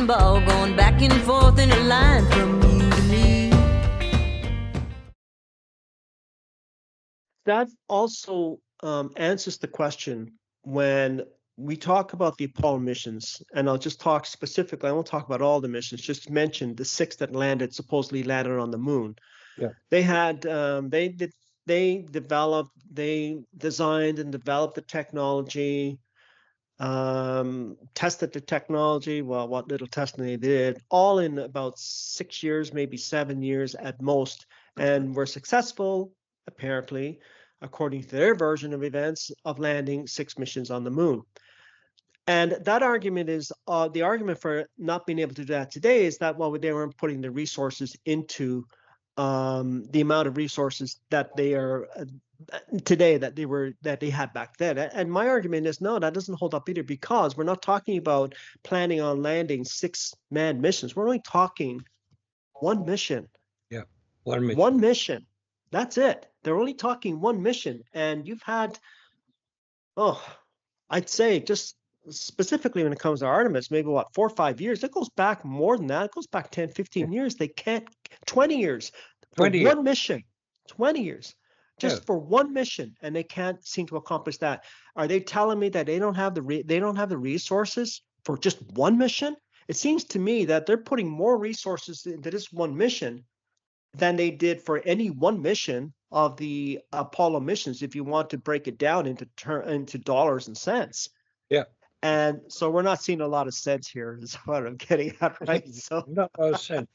bowling ball going back and forth in a line from you to me. That also answers the question when we talk about the Apollo missions, and I'll just talk specifically, I won't talk about all the missions, just mention the 6 that supposedly landed on the moon. Yeah. They designed and developed the technology, tested the technology, well, what little testing they did, all in about 6 years, maybe 7 years at most, and were successful, apparently, according to their version of events, of landing 6 missions on the moon. And that argument is, the argument for not being able to do that today is that, well, they weren't putting the resources into the amount of resources that they are today that they had back then. And my argument is, no, that doesn't hold up either, because we're not talking about planning on landing 6 manned missions. We're only talking one mission. Yeah, one mission. One mission. That's it. They're only talking one mission. And you've had, I'd say just specifically when it comes to Artemis, maybe 4 or 5 years. It goes back more than that. It goes back 10, 15 years. They can't, 20 years. 20 years. One mission. 20 years. Just for one mission, and they can't seem to accomplish that. Are they telling me that they don't have the resources for just one mission? It seems to me that they're putting more resources into this one mission than they did for any one mission of the Apollo missions, if you want to break it down into dollars and cents. Yeah. And so we're not seeing a lot of sense here, is what I'm getting at, right? So Not a lot of sense.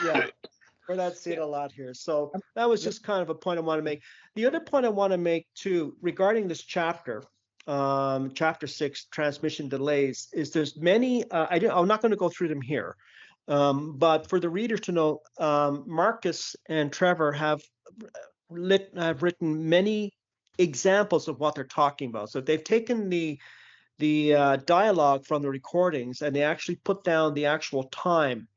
yeah. We're not seeing a lot here. So that was just kind of a point I want to make. The other point I want to make too, regarding this chapter, chapter 6, transmission delays, is there's many, I'm not going to go through them here, but for the reader to know, Marcus and Trevor have written many examples of what they're talking about. So they've taken the dialogue from the recordings, and they actually put down the actual time.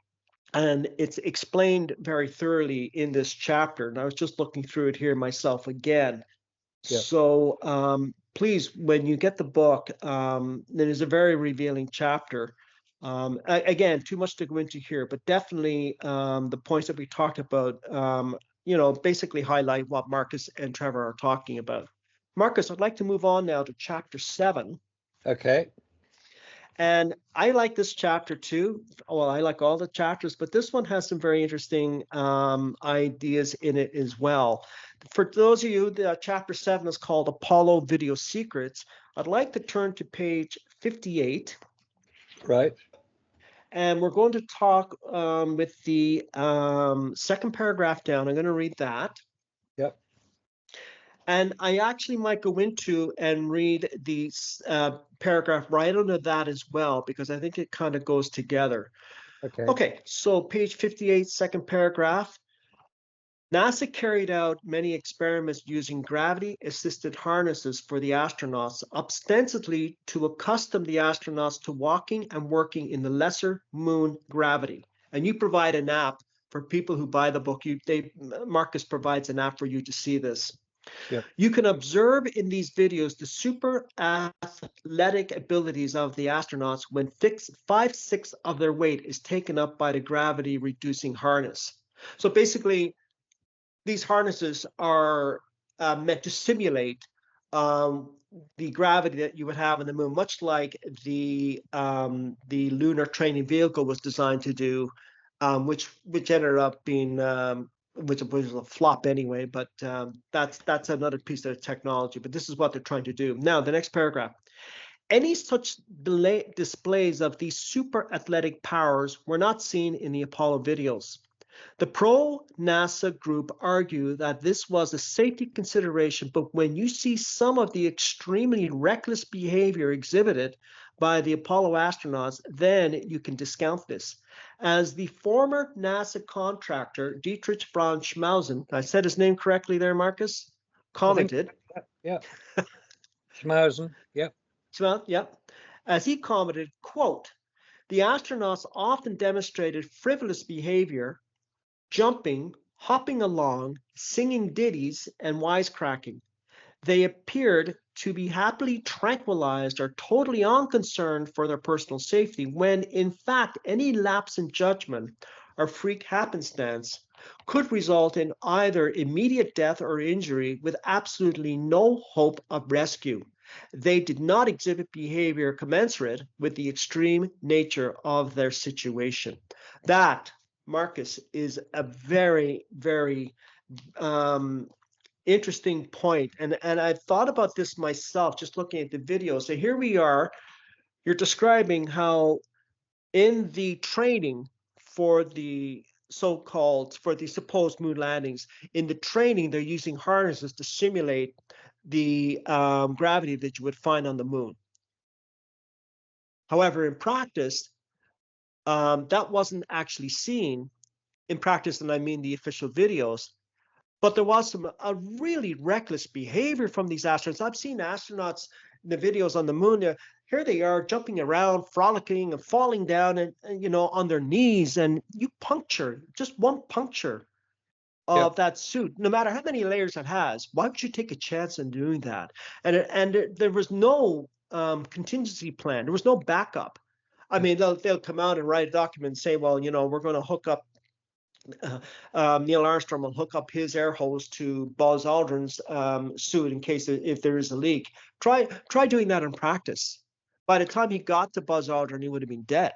And it's explained very thoroughly in this chapter. And I was just looking through it here myself again. Yeah. So please, when you get the book, it is a very revealing chapter. Again, too much to go into here, but definitely the points that we talked about, basically highlight what Marcus and Trevor are talking about. Marcus, I'd like to move on now to chapter 7. Okay. And I like this chapter too. Well, I like all the chapters, but this one has some very interesting ideas in it as well. For those of you, chapter 7 is called Apollo Video Secrets. I'd like to turn to page 58. Right. And we're going to talk with the second paragraph down. I'm going to read that. Yep. And I actually might go into and read the paragraph right under that as well, because I think it kind of goes together. Okay, so page 58, second paragraph. NASA carried out many experiments using gravity-assisted harnesses for the astronauts, ostensibly to accustom the astronauts to walking and working in the lesser moon gravity. And you provide an app for people who buy the book. Marcus provides an app for you to see this. Yeah. You can observe in these videos the super athletic abilities of the astronauts when 5/6 of their weight is taken up by the gravity reducing harness. So basically, these harnesses are meant to simulate the gravity that you would have on the moon, much like the lunar training vehicle was designed to do, which ended up being which was a flop anyway, but that's another piece of technology. But this is what they're trying to do. Now, the next paragraph. Any such displays of these super athletic powers were not seen in the Apollo videos. The pro-NASA group argue that this was a safety consideration, but when you see some of the extremely reckless behavior exhibited by the Apollo astronauts, then you can discount this. As the former NASA contractor, Dietrich von Schmausen, I said his name correctly there, Marcus, commented. Yeah. Schmausen, yeah. Yeah. As he commented, quote, the astronauts often demonstrated frivolous behavior, jumping, hopping along, singing ditties, and wisecracking. They appeared to be happily tranquilized or totally unconcerned for their personal safety, when in fact any lapse in judgment or freak happenstance could result in either immediate death or injury with absolutely no hope of rescue. They did not exhibit behavior commensurate with the extreme nature of their situation. That, Marcus, is a very, very interesting point. And I've thought about this myself, just looking at the video. So here we are, you're describing how in the training for the for the supposed moon landings, in the training, they're using harnesses to simulate the gravity that you would find on the moon. However, in practice, that wasn't actually seen in practice, and I mean the official videos. But there was a really reckless behavior from these astronauts. I've seen astronauts in the videos on the moon. Here they are jumping around, frolicking and falling down and on their knees. And you puncture, just one puncture of that suit, no matter how many layers it has. Why would you take a chance in doing that? And there was no contingency plan. There was no backup. I mean, they'll come out and write a document and say, well, we're going to hook up Neil Armstrong will hook up his air hose to Buzz Aldrin's suit in case if there is a leak. Try doing that in practice. By the time he got to Buzz Aldrin, he would have been dead.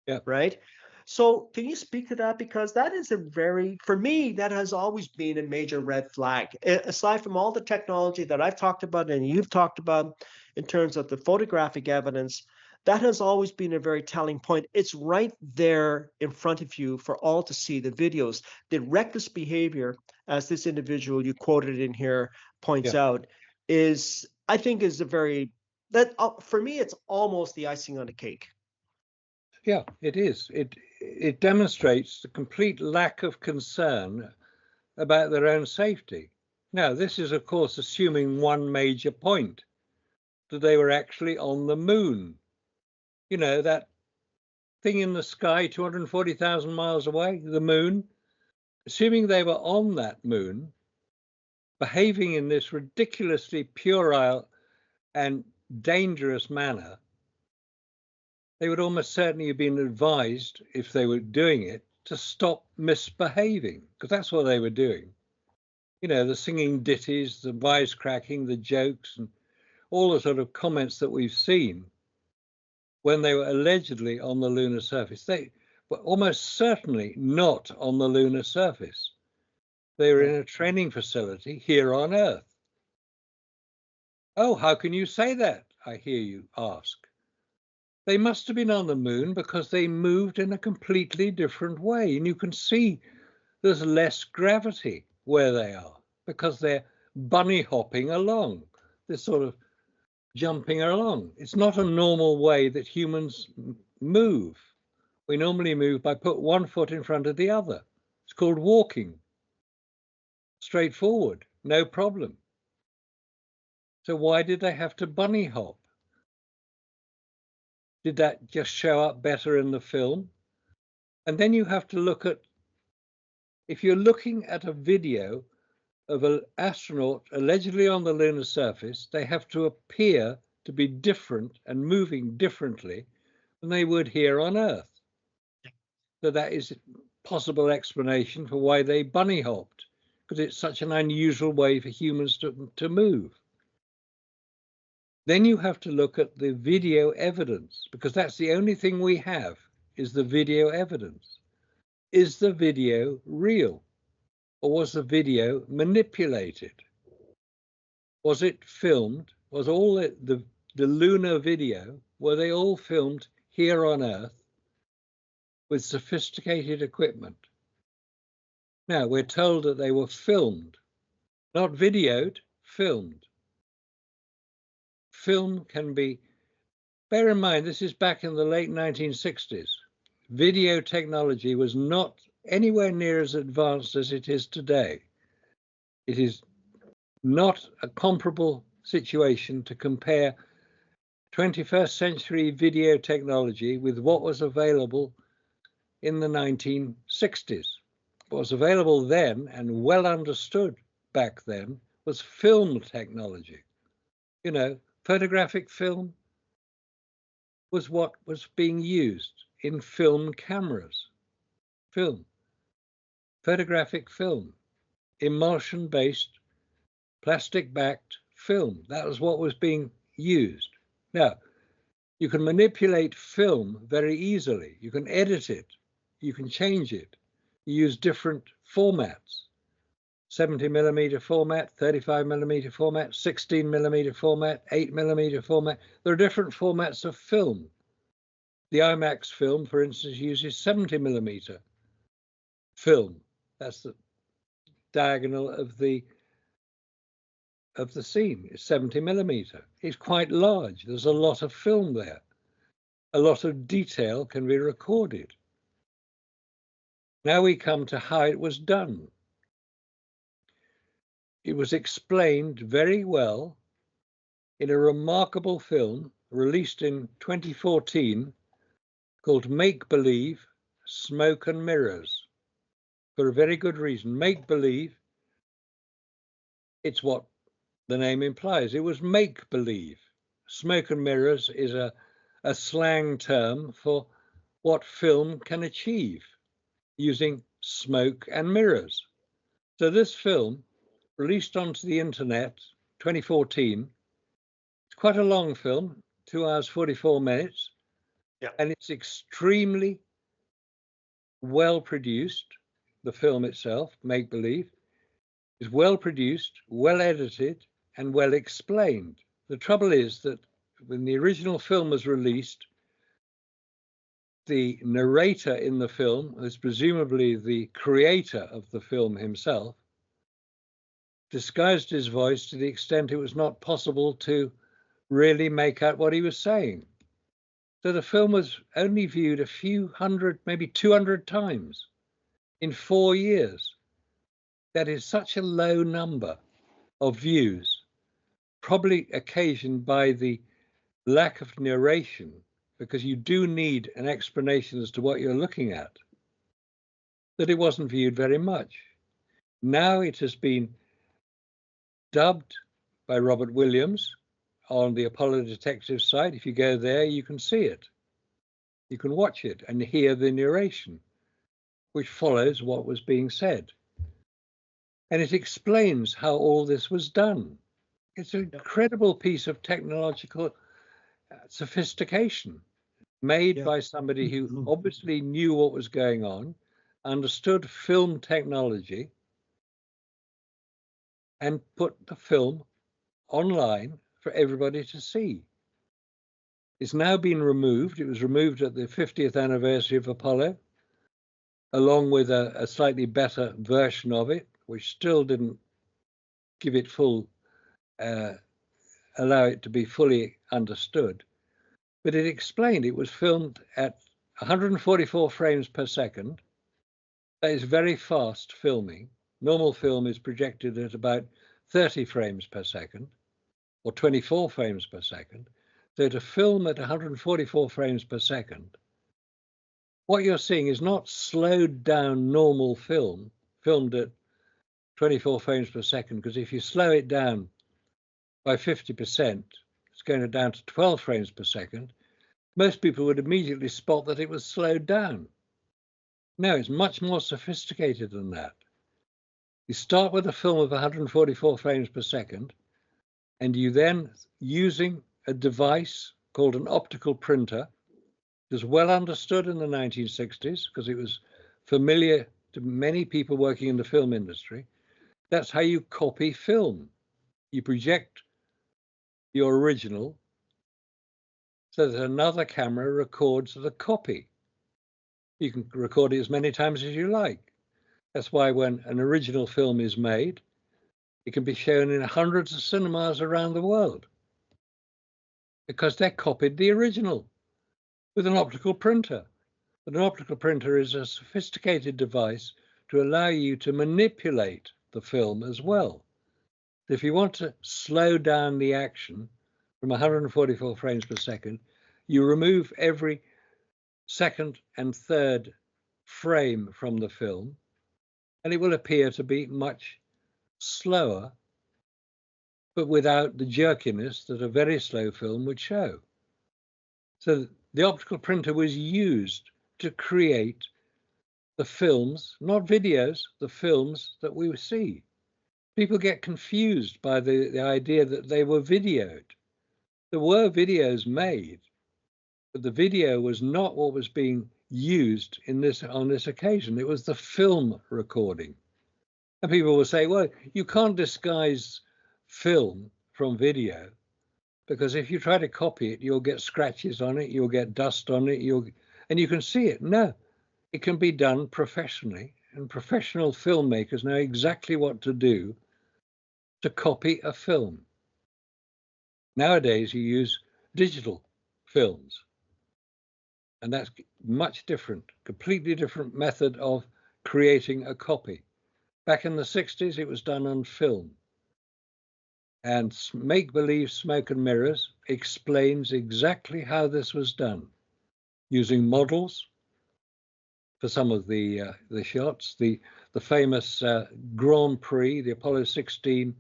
Yeah. Right. So can you speak to that? Because that is for me, that has always been a major red flag. Aside from all the technology that I've talked about and you've talked about in terms of the photographic evidence, that has always been a very telling point. It's right there in front of you for all to see, the videos. The reckless behavior, as this individual you quoted in here points out, I think is for me, it's almost the icing on the cake. Yeah, it is. It demonstrates the complete lack of concern about their own safety. Now, this is, of course, assuming one major point, that they were actually on the moon. That thing in the sky 240,000 miles away, the moon, assuming they were on that moon, behaving in this ridiculously puerile and dangerous manner, they would almost certainly have been advised, if they were doing it, to stop misbehaving, because that's what they were doing. The singing ditties, the wisecracking, the jokes, and all the sort of comments that we've seen when they were allegedly on the lunar surface. They were almost certainly not on the lunar surface. They were in a training facility here on Earth. Oh, how can you say that? I hear you ask. They must have been on the moon because they moved in a completely different way. And you can see there's less gravity where they are because they're bunny hopping along, this sort of jumping along. It's not a normal way that humans move. We normally move by put one foot in front of the other. It's called walking. Straightforward, no problem. So why did they have to bunny hop? Did that just show up better in the film? And then you have to look at, if you're looking at a video of an astronaut allegedly on the lunar surface, they have to appear to be different and moving differently than they would here on Earth. So that is a possible explanation for why they bunny hopped, because it's such an unusual way for humans to move. Then you have to look at the video evidence, because that's the only thing we have, is the video evidence. Is the video real? Or was the video manipulated? Was it filmed? Was all the lunar video, were they all filmed here on Earth with sophisticated equipment? Now, we're told that they were filmed, not videoed, filmed. Film can be, bear in mind, this is back in the late 1960s. Video technology was not anywhere near as advanced as it is today. It is not a comparable situation to compare 21st century video technology with what was available in the 1960s. What was available then and well understood back then was film technology. You know, photographic film was what was being used in film cameras. Film, photographic film, emulsion-based, plastic-backed film. That was what was being used. Now, you can manipulate film very easily. You can edit it. You can change it. You use different formats. 70mm format, 35mm format, 16mm format, 8mm format. There are different formats of film. The IMAX film, for instance, uses 70mm film. That's the diagonal of the scene. It's 70mm. It's quite large. There's a lot of film there. A lot of detail can be recorded. Now we come to how it was done. It was explained very well in a remarkable film released in 2014 called Make Believe, Smoke and Mirrors, for a very good reason. Make believe, it's what the name implies. It was make believe. Smoke and mirrors is a slang term for what film can achieve using smoke and mirrors. So this film, released onto the internet 2014, it's quite a long film, 2 hours 44 minutes, and it's extremely well produced. The film itself, Make Believe, is well produced, well edited, and well explained. The trouble is that when the original film was released, the narrator in the film, who is presumably the creator of the film himself, disguised his voice to the extent it was not possible to really make out what he was saying. So the film was only viewed a few hundred, maybe 200 times in 4 years. That is such a low number of views, probably occasioned by the lack of narration, because you do need an explanation as to what you're looking at, that it wasn't viewed very much. Now it has been dubbed by Robert Williams on the Apollo Detective site. If you go there, you can see it. You can watch it and hear the narration, which follows what was being said. And it explains how all this was done. It's an incredible piece of technological sophistication made by somebody who obviously knew what was going on, understood film technology, and put the film online for everybody to see. It's now been removed. It was removed at the 50th anniversary of Apollo, along with a slightly better version of it, which still didn't give it full, allow it to be fully understood. But it explained it was filmed at 144 frames per second. That is very fast filming. Normal film is projected at about 30 frames per second, or 24 frames per second. So to film at 144 frames per second, what you're seeing is not slowed down normal film, filmed at 24 frames per second, because if you slow it down by 50%, it's going down to 12 frames per second, most people would immediately spot that it was slowed down. No, it's much more sophisticated than that. You start with a film of 144 frames per second, and you then, using a device called an optical printer, it was well understood in the 1960s because it was familiar to many people working in the film industry. That's how you copy film. You project your original so that another camera records the copy. You can record it as many times as you like. That's why when an original film is made, it can be shown in hundreds of cinemas around the world, because they copied the original with an optical printer. But an optical printer is a sophisticated device to allow you to manipulate the film as well. If you want to slow down the action from 144 frames per second, you remove every second and third frame from the film, and it will appear to be much slower but without the jerkiness that a very slow film would show. So the optical printer was used to create the films, not videos, the films that we see. People get confused by the idea that they were videoed. There were videos made, but the video was not what was being used on this occasion. It was the film recording. And people will say, well, you can't disguise film from video, because if you try to copy it, you'll get scratches on it, you'll get dust on it, and you can see it. No, it can be done professionally, and professional filmmakers know exactly what to do to copy a film. Nowadays, you use digital films, and that's much different, completely different method of creating a copy. Back in the 60s, it was done on film. And Make Believe Smoke and Mirrors explains exactly how this was done, using models for some of the shots. The famous Grand Prix, the Apollo 16,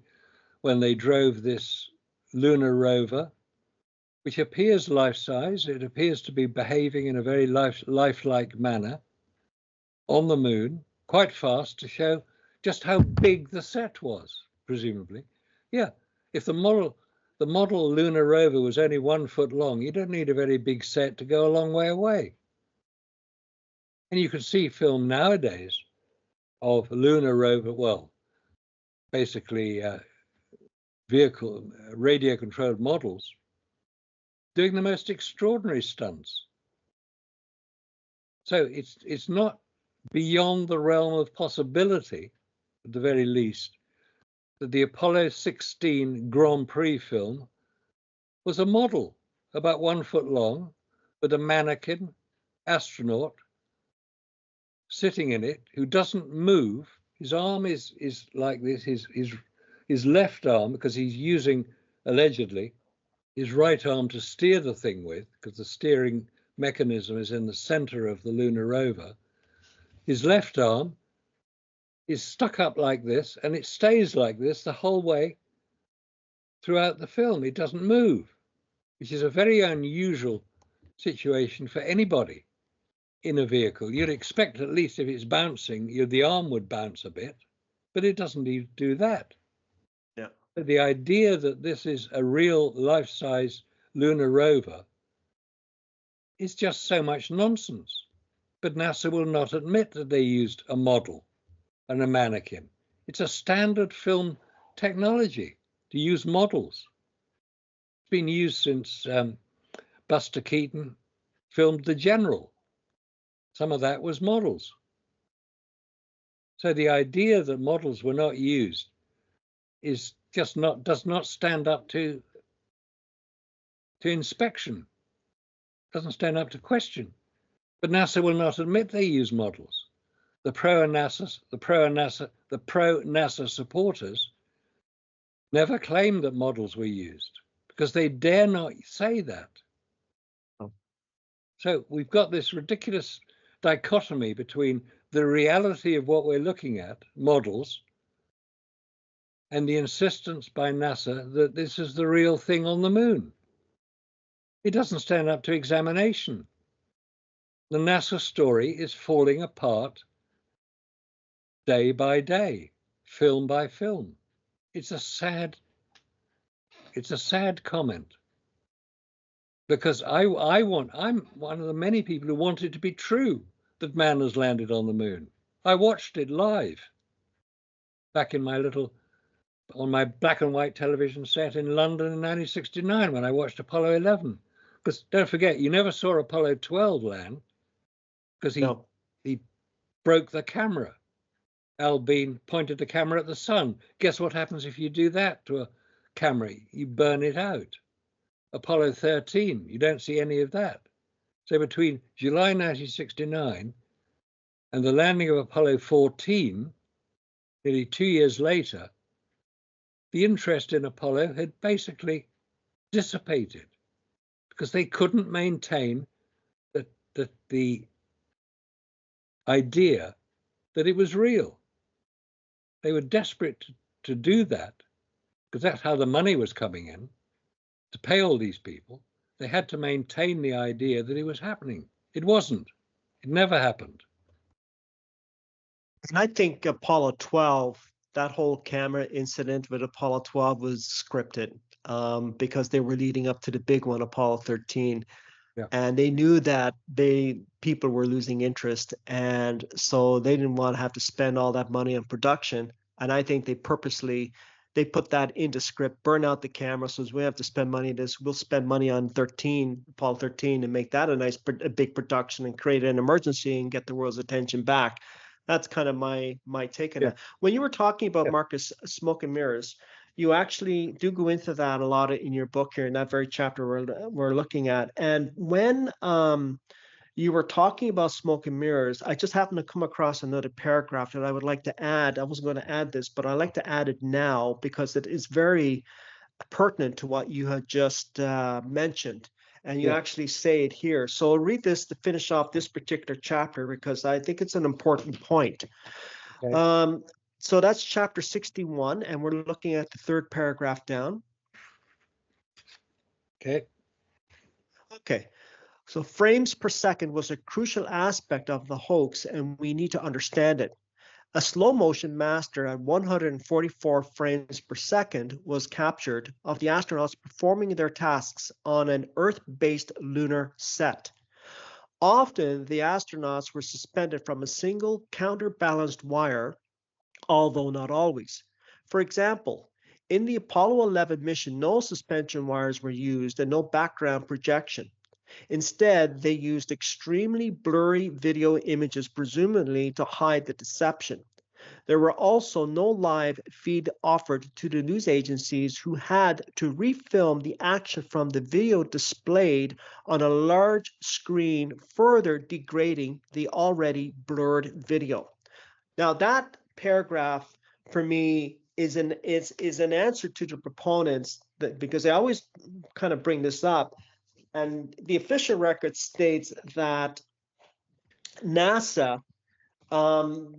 when they drove this lunar rover, which appears life-size. It appears to be behaving in a very lifelike manner on the moon, quite fast, to show just how big the set was, presumably. Yeah, if the model lunar rover was only 1 foot long, you don't need a very big set to go a long way away. And you can see film nowadays of lunar rover, well, basically vehicle radio controlled models doing the most extraordinary stunts. So it's not beyond the realm of possibility, at the very least, that the Apollo 16 Grand Prix film was a model about 1 foot long with a mannequin astronaut sitting in it who doesn't move. His arm is like this, his left arm, because he's using, allegedly, his right arm to steer the thing with, because the steering mechanism is in the center of the lunar rover. His left arm is stuck up like this, and it stays like this the whole way throughout the film. It doesn't move, which is a very unusual situation for anybody in a vehicle. You'd expect, at least if it's bouncing, the arm would bounce a bit, but it doesn't need to do that. Yeah. The idea that this is a real life-size lunar rover is just so much nonsense. But NASA will not admit that they used a model and a mannequin. It's a standard film technology to use models. It's been used since Buster Keaton filmed The General. Some of that was models. So the idea that models were not used is just does not stand up to inspection, doesn't stand up to question. But NASA will not admit they use models. The pro-NASA supporters never claimed that models were used, because they dare not say that. Oh. So we've got this ridiculous dichotomy between the reality of what we're looking at, models, and the insistence by NASA that this is the real thing on the moon. It doesn't stand up to examination. The NASA story is falling apart day by day, film by film. It's a sad comment, because I'm one of the many people who want it to be true that man has landed on the moon. I watched it live back on my black and white television set in London in 1969 when I watched Apollo 11. Because don't forget, you never saw Apollo 12 land, because he broke the camera. Al Bean pointed the camera at the sun. Guess what happens if you do that to a camera? You burn it out. Apollo 13, you don't see any of that. So between July 1969 and the landing of Apollo 14, nearly 2 years later, the interest in Apollo had basically dissipated, because they couldn't maintain the idea that it was real. They were desperate to do that, because that's how the money was coming in to pay all these people. They had to maintain the idea that it was happening. It wasn't. It never happened. And I think Apollo 12, that whole camera incident with Apollo 12 was scripted because they were leading up to the big one, Apollo 13. Yeah. And they knew that people were losing interest. And so they didn't want to have to spend all that money on production. And I think they put that into script, burn out the camera. So as we have to spend money on this, we'll spend money on Apollo 13 and make that a big production and create an emergency and get the world's attention back. That's kind of my take on that. When you were talking about, Marcus, smoke and mirrors, you actually do go into that a lot in your book here in that very chapter we're looking at. And when you were talking about smoke and mirrors, I just happened to come across another paragraph that I would like to add. I wasn't going to add this, but I like to add it now because it is very pertinent to what you had just mentioned. And you actually say it here. So I'll read this to finish off this particular chapter because I think it's an important point. Okay. So that's chapter 61, and we're looking at the third paragraph down. Okay. Okay. So frames per second was a crucial aspect of the hoax, and we need to understand it. A slow motion master at 144 frames per second was captured of the astronauts performing their tasks on an Earth-based lunar set. Often, the astronauts were suspended from a single counterbalanced wire, although not always. For example, in the Apollo 11 mission, no suspension wires were used and no background projection. Instead, they used extremely blurry video images, presumably to hide the deception. There were also no live feed offered to the news agencies who had to refilm the action from the video displayed on a large screen, further degrading the already blurred video. Now, that paragraph for me is an answer to the proponents that, because they always kind of bring this up, and the official record states that NASA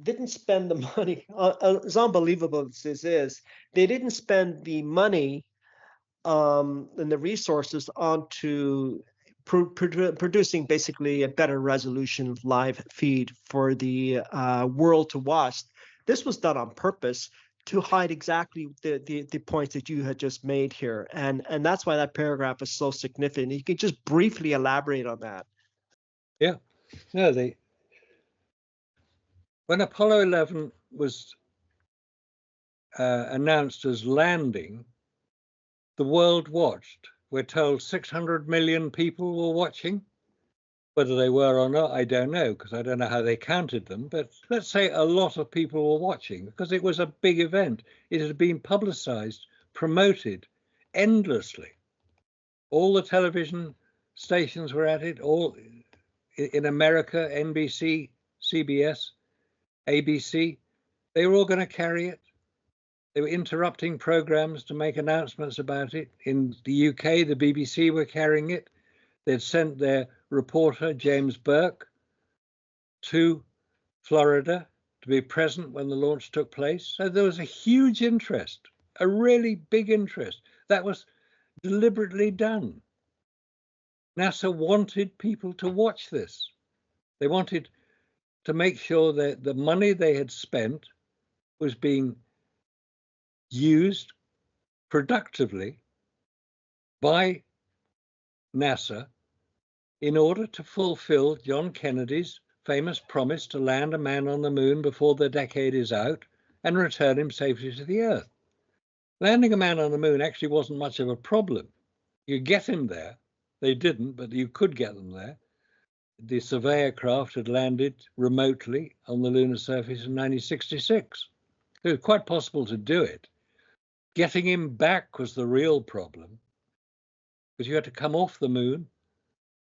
didn't spend the money. As unbelievable as this is, they didn't spend the money and the resources onto producing basically a better resolution live feed for the world to watch. This was done on purpose to hide exactly the points that you had just made here, and that's why that paragraph is so significant. You can just briefly elaborate on that. Yeah, no, when Apollo 11 was announced as landing, the world watched. We're told 600 million people were watching. Whether they were or not, I don't know, because I don't know how they counted them. But let's say a lot of people were watching because it was a big event. It had been publicized, promoted endlessly. All the television stations were at it, all in America, NBC, CBS, ABC, they were all going to carry it. They were interrupting programs to make announcements about it. In the UK, the BBC were carrying it. They'd sent their reporter, James Burke, to Florida to be present when the launch took place. So there was a huge interest, a really big interest. That was deliberately done. NASA wanted people to watch this. They wanted to make sure that the money they had spent was being used productively by NASA in order to fulfill John Kennedy's famous promise to land a man on the moon before the decade is out and return him safely to the Earth. Landing a man on the moon actually wasn't much of a problem. You get him there. They didn't, but you could get them there. The Surveyor craft had landed remotely on the lunar surface in 1966. It was quite possible to do it. Getting him back was the real problem, because you had to come off the moon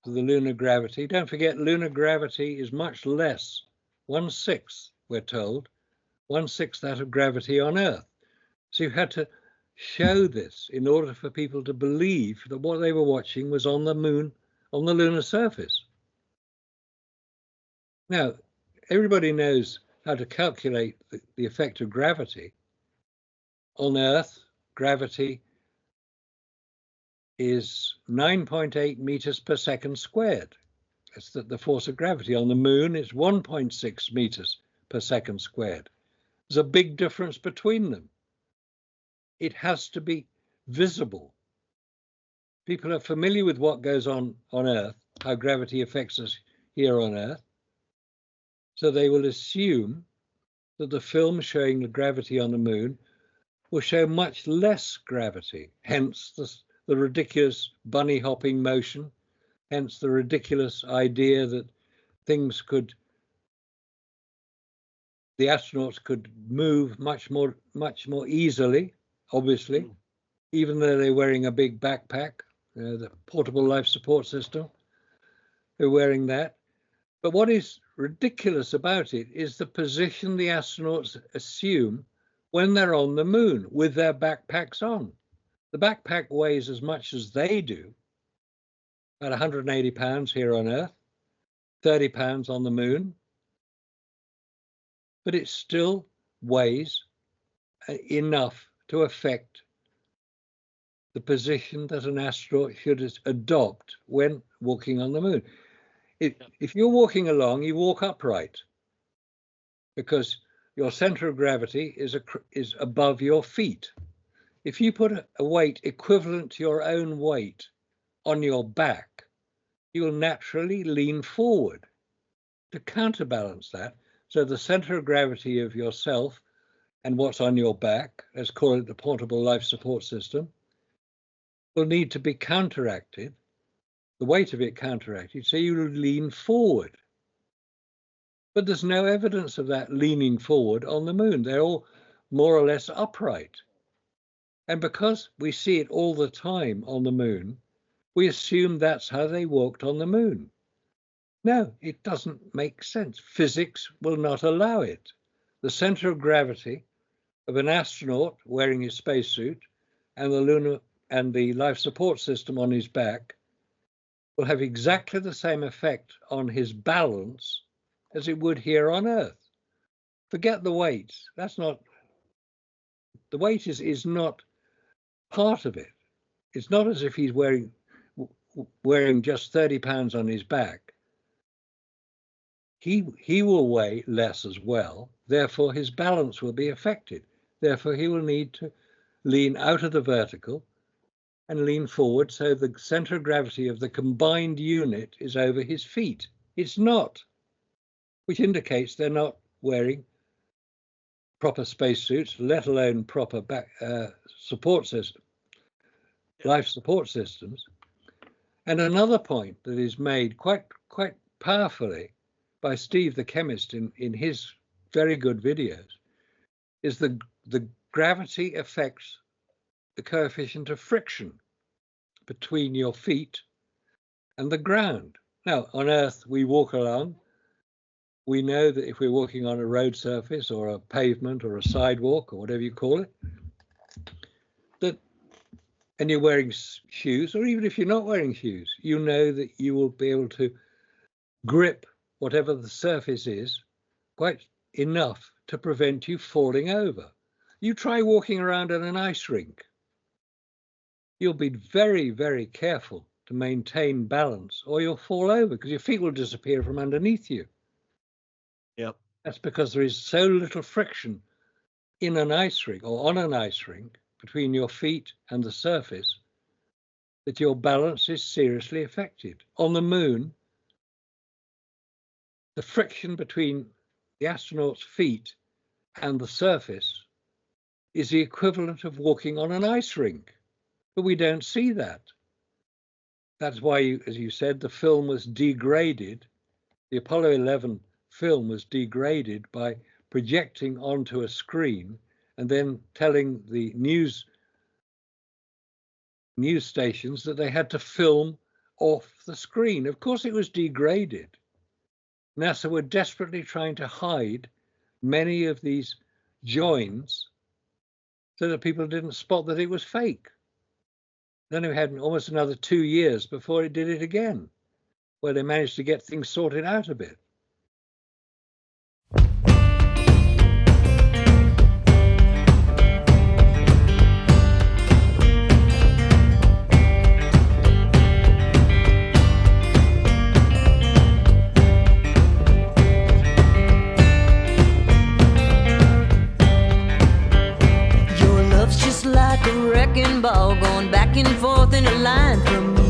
to the lunar gravity. Don't forget, lunar gravity is much less, 1/6, we're told, 1/6 that of gravity on Earth. So you had to show this in order for people to believe that what they were watching was on the moon, on the lunar surface. Now, everybody knows how to calculate the effect of gravity on Earth gravity is 9.8 meters per second squared. That's the force of gravity. On the moon, it's 1.6 meters per second squared. There's a big difference between them. It has to be visible. People are familiar with what goes on Earth, how gravity affects us here on Earth. So they will assume that the film showing the gravity on the moon will show much less gravity, hence the ridiculous bunny hopping motion, hence the ridiculous idea that the astronauts could move much more easily, obviously, even though they're wearing a big backpack, the portable life support system. They're wearing that. But what is ridiculous about it is the position the astronauts assume when they're on the moon with their backpacks on. The backpack weighs as much as they do, about 180 pounds here on Earth, 30 pounds on the moon, but it still weighs enough to affect the position that an astronaut should adopt when walking on the moon. If you're walking along, you walk upright because your center of gravity is above your feet. If you put a weight equivalent to your own weight on your back, you will naturally lean forward to counterbalance that. So the center of gravity of yourself and what's on your back, let's call it the portable life support system, will need to be counteracted, the weight of it counteracted, so you lean forward. But there's no evidence of that leaning forward on the moon. They're all more or less upright. And because we see it all the time on the moon, we assume that's how they walked on the moon. No, it doesn't make sense. Physics will not allow it. The center of gravity of an astronaut wearing his spacesuit and the life support system on his back will have exactly the same effect on his balance as it would here on Earth. Forget the weight. The weight is not part of it. It's not as if he's wearing just 30 pounds on his back. He will weigh less as well. Therefore, his balance will be affected. Therefore, he will need to lean out of the vertical and lean forward so the center of gravity of the combined unit is over his feet. It's not, which indicates they're not wearing proper spacesuits, let alone proper support system, life support systems. And another point that is made quite powerfully by Steve the chemist in his very good videos is the gravity affects the coefficient of friction between your feet and the ground. Now, on Earth, we walk along. We know that if we're walking on a road surface or a pavement or a sidewalk or whatever you call it, and you're wearing shoes, or even if you're not wearing shoes, you know that you will be able to grip whatever the surface is quite enough to prevent you falling over. You try walking around in an ice rink. You'll be very, very careful to maintain balance or you'll fall over because your feet will disappear from underneath you. Yep. That's because there is so little friction in an ice rink or on an ice rink between your feet and the surface that your balance is seriously affected. On the moon, the friction between the astronaut's feet and the surface is the equivalent of walking on an ice rink, but we don't see that. That's why, as you said, the film was degraded. The Apollo 11 film was degraded by projecting onto a screen and then telling the news stations that they had to film off the screen. Of course, it was degraded. NASA were desperately trying to hide many of these joins so that people didn't spot that it was fake. Then we had almost another 2 years before it did it again, where they managed to get things sorted out a bit. like a wrecking ball going back and forth in a line from you.